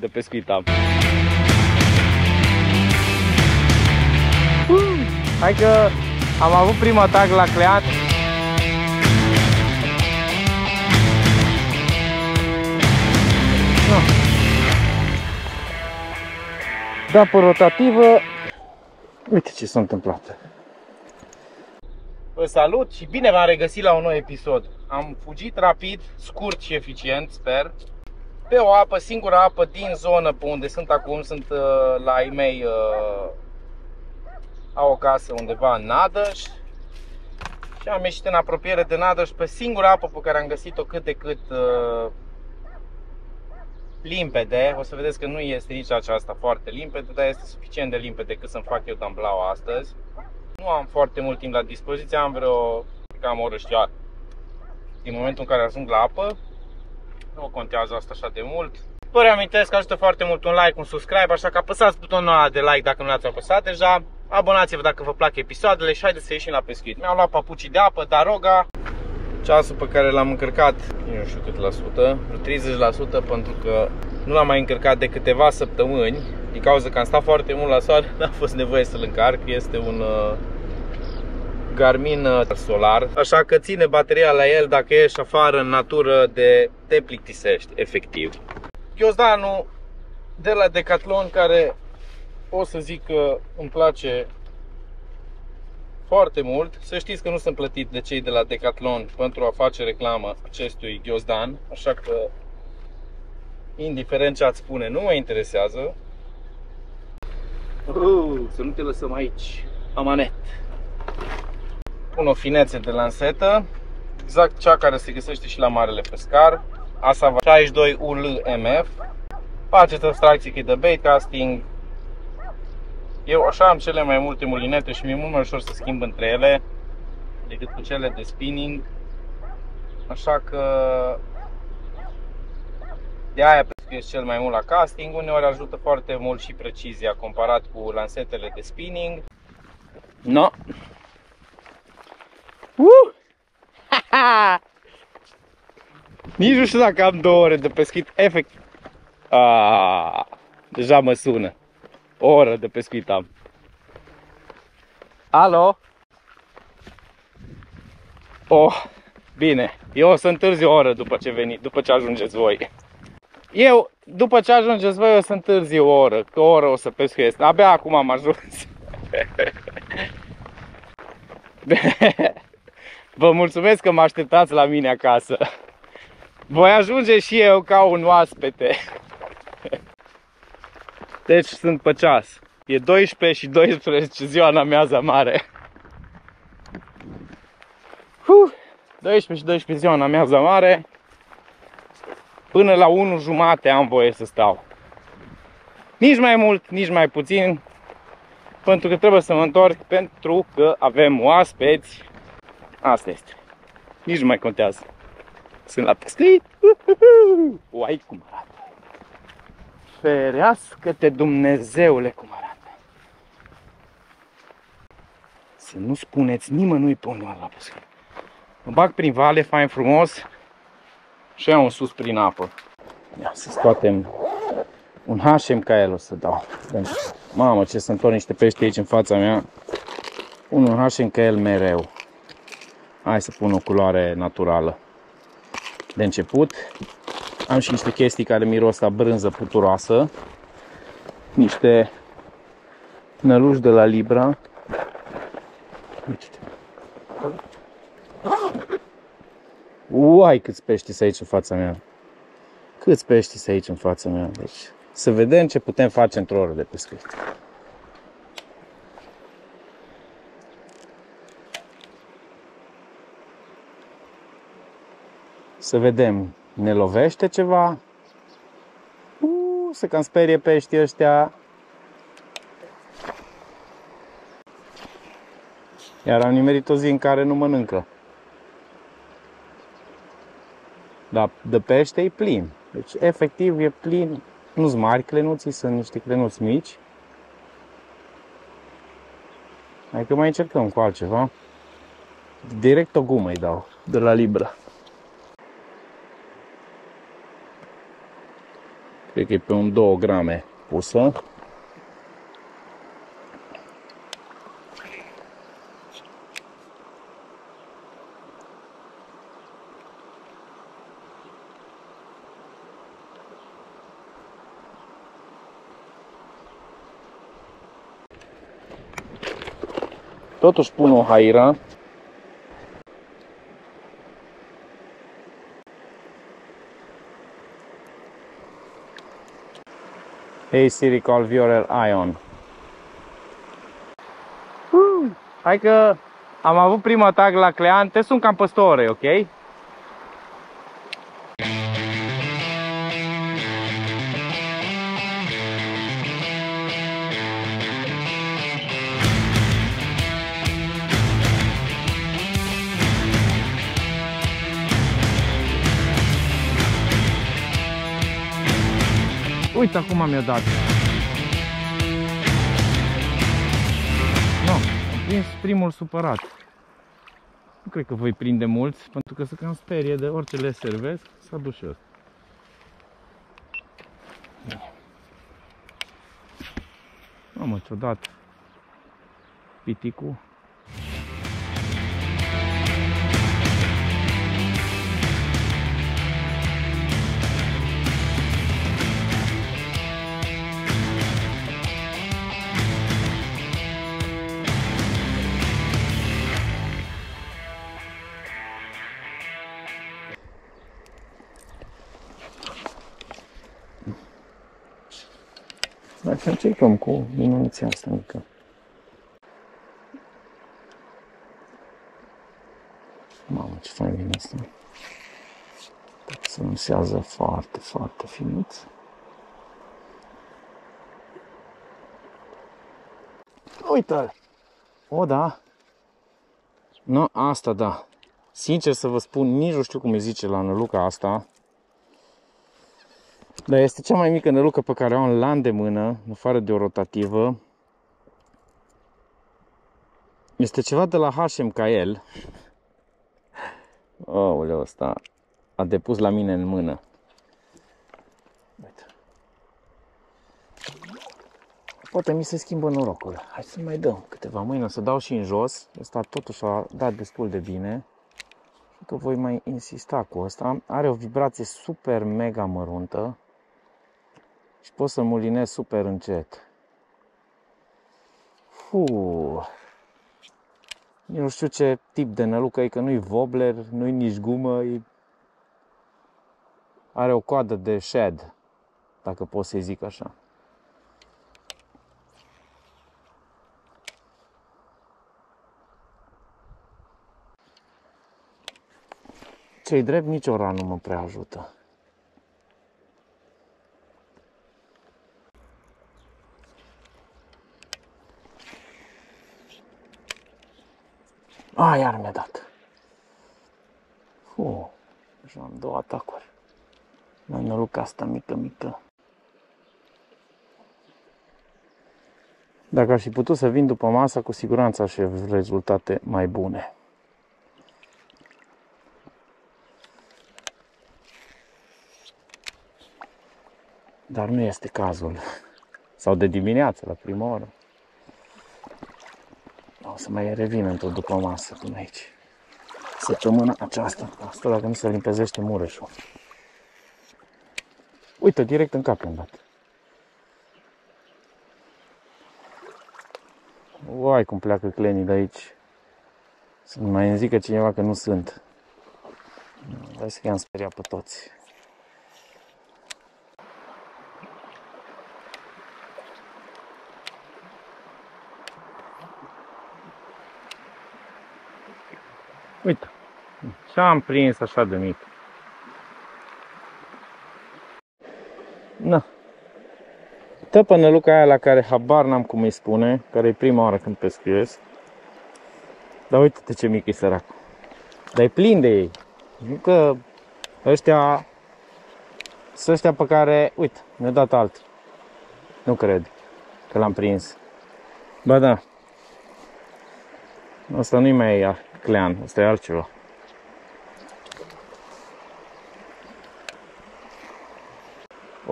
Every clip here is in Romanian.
de pescuit am. Hai că am avut prima tag la cleat. Da, pe rotativă. Uite ce s-a întâmplat. Vă salut și bine v-am regăsit la un nou episod. Am fugit rapid, scurt și eficient, sper, pe o apă, singura apă din zonă pe unde sunt acum. Sunt la ai mei, au o casă undeva în Nadăș și am ieșit în apropiere de Nadăș pe singura apă pe care am găsit-o cât de cât limpede. O să vedeți că nu este nici aceasta foarte limpede, dar este suficient de limpede cât să-mi fac eu damblau astăzi. Nu am foarte mult timp la dispoziție, am vreo cam o oră și ceva. Din momentul în care ajung la apă, nu contează asta așa de mult. Vă reamintesc că ajută foarte mult un like, un subscribe, așa că apăsați butonul ăla de like dacă nu l-ați apăsat deja. Abonați-vă dacă vă plac episoadele și haideți să ieșim la pescuit. Mi-am luat papucii de apă, Daroga. Ceasul pe care l-am încărcat, nu știu cât la sută, vreo 30%, pentru că nu l-am mai încărcat de câteva săptămâni. Din cauza că am stat foarte mult la soare, n-a fost nevoie să-l încarc. Este un Garmin solar, așa că ține bateria la el. Dacă ieși afară în natură, te plictisești, efectiv. Ghiozdanul de la Decathlon, care o să zic că îmi place foarte mult. Să știți că nu sunt plătit de cei de la Decathlon pentru a face reclamă acestui ghiozdan, așa că indiferent ce ați spune, nu mă interesează. Să nu te lăsăm aici, amanet. Pun o finețe de lansetă, exact cea care se găsește și la Marele Pescar, ASA 62 ULMF. Faceți abstracții că e de bait casting. Eu așa am cele mai multe mulinete și mi-e mult mai ușor să schimb între ele decât cu cele de spinning. Așa că de aia pescuiesc cel mai mult la casting. Uneori ajută foarte mult și precizia comparat cu lansetele de spinning. No. Nici nu știu dacă am 2 ore de pescuit efectiv. Deja mă sună. O oră de pescuit am. Alo? Oh, bine. Eu o să întârzi o oră după ce ajungeți voi. După ce ajungeți voi, o să întârzi o oră. Că o oră o să pescuiesc. Abia acum am ajuns. Vă mulțumesc că mă așteptați la mine acasă. Voi ajunge și eu ca un oaspete. Deci sunt pe ceas. E 12 și 12 ziua în amiaza mare. 12 și 12 ziua în amiaza mare. Până la 1:30 am voie să stau. Nici mai mult, nici mai puțin. Pentru că trebuie să mă întorc, pentru că avem oaspeți. Asta este. Nici nu mai contează. Sunt la pescuit. Uai cum arată. Ferească-te, Dumnezeule, cum arată. Să nu spuneți nimănui pe unde la pescuit. Mă bag prin vale, fain frumos, și iau un sus prin apă. Ia să scoatem un HMKL, o să dau. Mamă, ce sunt tot niște pești aici în fața mea. Pun un HMKL mereu. Hai să pun o culoare naturală. De început am și niște chestii care miros la brânză puturoasă. Niște năluși de la Libra. Uai, câți pești sunt aici în fața mea. Câți pești sunt aici în fața mea. Deci, să vedem ce putem face într-o oră de pescuit. Să vedem, ne lovește ceva? Să cam sperie peștii ăștia. Iar am nimerit o zi în care nu mănâncă. Dar de pește e plin. Deci efectiv e plin. Nu sunt mari clenuții, sunt niște clenuți mici. Hai că mai încercăm cu altceva. Direct o gumă îi dau de la Libra. Cred că e pe un 2 grame pusă. Totuși pun o hairă. Hey Siri, call Viorel Ion. Hai că am avut prima atac la Clean, te sun cam peste ore, ok? Uite acum mi-a dat. No, am prins primul supărat. Nu cred că voi prinde mulți, pentru că se cam sperie de orice le servesc, s-a dus și ăsta. Mamă, ce-o dat piticul. Dar să încercăm cu minuția asta mică. Mamă, ce fain vine asta. Se însează foarte, foarte finuț. Uite-l! O, da. No, asta da. Sincer să vă spun, nici nu știu cum îi zice la năluca asta. Dar este cea mai mică nălucă pe care o am la îndemână, în afară de o rotativă. Este ceva de la H&M ca el. Aoleu, ăsta a depus la mine în mână. Uite. Poate mi se schimbă norocul. Hai să mai dăm câteva mâini, o să dau și în jos. Ăsta totuși a dat destul de bine. Și că voi mai insista cu ăsta. Are o vibrație super mega măruntă. Și pot să mulinez super încet. Nu știu ce tip de nălucă e, că nu-i wobbler, nu-i nici gumă. Are o coadă de shed, dacă pot să-i zic așa. Ce-i drept, nici ora nu mă prea ajută. Iar mi-a dat. Așa am două atacuri. La năluca asta mică. Dacă aș fi putut să vin după masă, cu siguranță aș fi rezultate mai bune. Dar nu este cazul. Sau de dimineață, la prima oră. O să mai revin într-o după masă până aici. Săptămâna aceasta. Asta dacă nu se limpezește Mureșul. Uite, direct în cap i-am dat. Uai, cum pleacă clenii de aici. Să nu mai îmi zică cineva că nu sunt. Hai să i-am speriat pe toți. Uite, și-am prins așa de mic. Na. Tăpă năluca aia la care habar n-am cum îi spune, care e prima oară când pescuiesc. Dar uite-te ce mic e săracul. Dar e plin de ei. Nu că ăștia sunt ăștia pe care, uite, mi-a dat altul. Nu cred că l-am prins. Ba da. Asta nu-i mai e Clean, asta e altceva.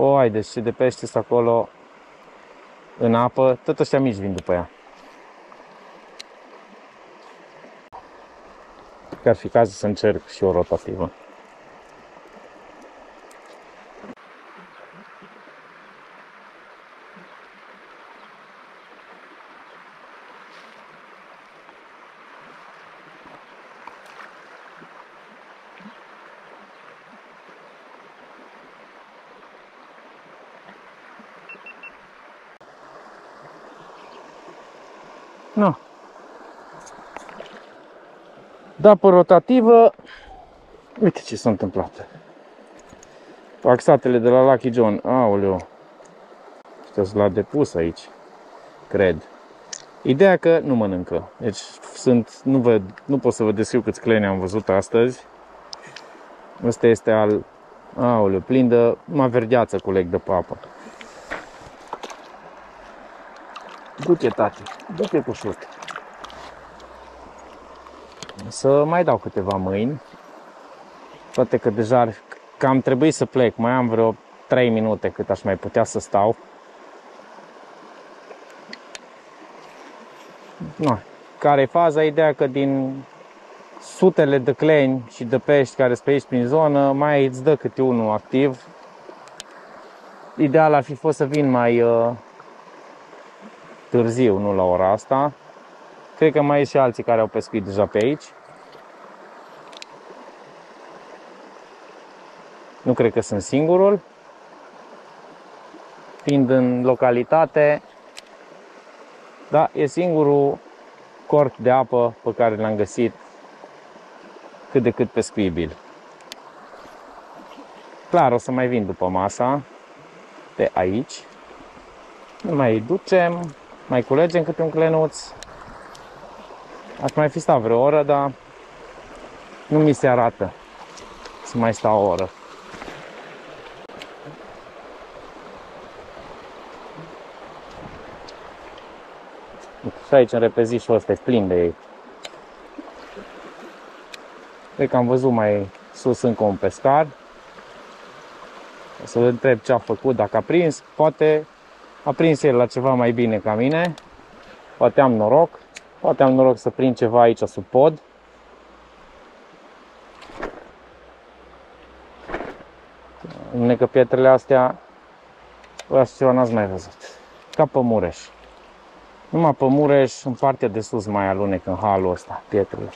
O, haide, și de pește sunt acolo în apă, tot ăștia mici vin după ea. Că ar fi cazul să încerc și o rotativă. No. Da, pe rotativă, uite ce s-a întâmplat. Axatele de la Lucky John, aoleu, ăștia sunt la depus aici, cred. Ideea că nu mănâncă, deci nu pot să vă descriu câți cleni am văzut astăzi. Ăsta este al, aoleu, plin de verdeață cu leg de papă. Du-te, tati, du-te cu șut. Să mai dau câteva mâini. Poate că deja cam trebuie să plec. Mai am vreo 3 minute cât aș mai putea să stau. No. Care e faza? Ideea că din sutele de cleni și de pești care sunt pe aici prin zonă, mai îți dă câte unul activ. Ideal ar fi fost să vin mai târziu, nu la ora asta. Cred că mai e și alții care au pescuit deja pe aici. Nu cred că sunt singurul. Fiind în localitate, da, e singurul cort de apă pe care l-am găsit cât de cât pescuibil. Clar, o să mai vin după masa de aici. Mai ducem, mai culegem câte un clenuț. Aș mai fi stat vreo oră, dar nu mi se arată să mai stau o oră. Și aici în repezișul ăsta e plin de ei. Cred că am văzut mai sus încă un pescar. O să-l întreb ce a făcut, dacă a prins. Poate a prins el la ceva mai bine ca mine. Poate am noroc. Poate am noroc să prind ceva aici sub pod. Încă pietrele astea, așa ceva n-ați mai văzut. Ca pe Mureș. Numai pe Mureș, în partea de sus mai alunec în halul ăsta, pietrele.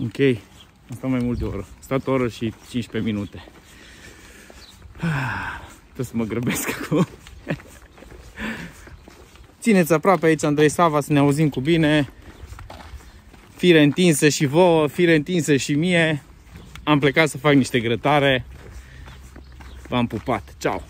Ok, am stat mai mult de o oră. Am stat o oră și 15 minute. Trebuie să mă grăbesc acum. Țineți aproape aici Andrei Sava, să ne auzim cu bine. Fire întinsă și vouă, fire întinsă și mie. Am plecat să fac niște grătare. V-am pupat. Ceau!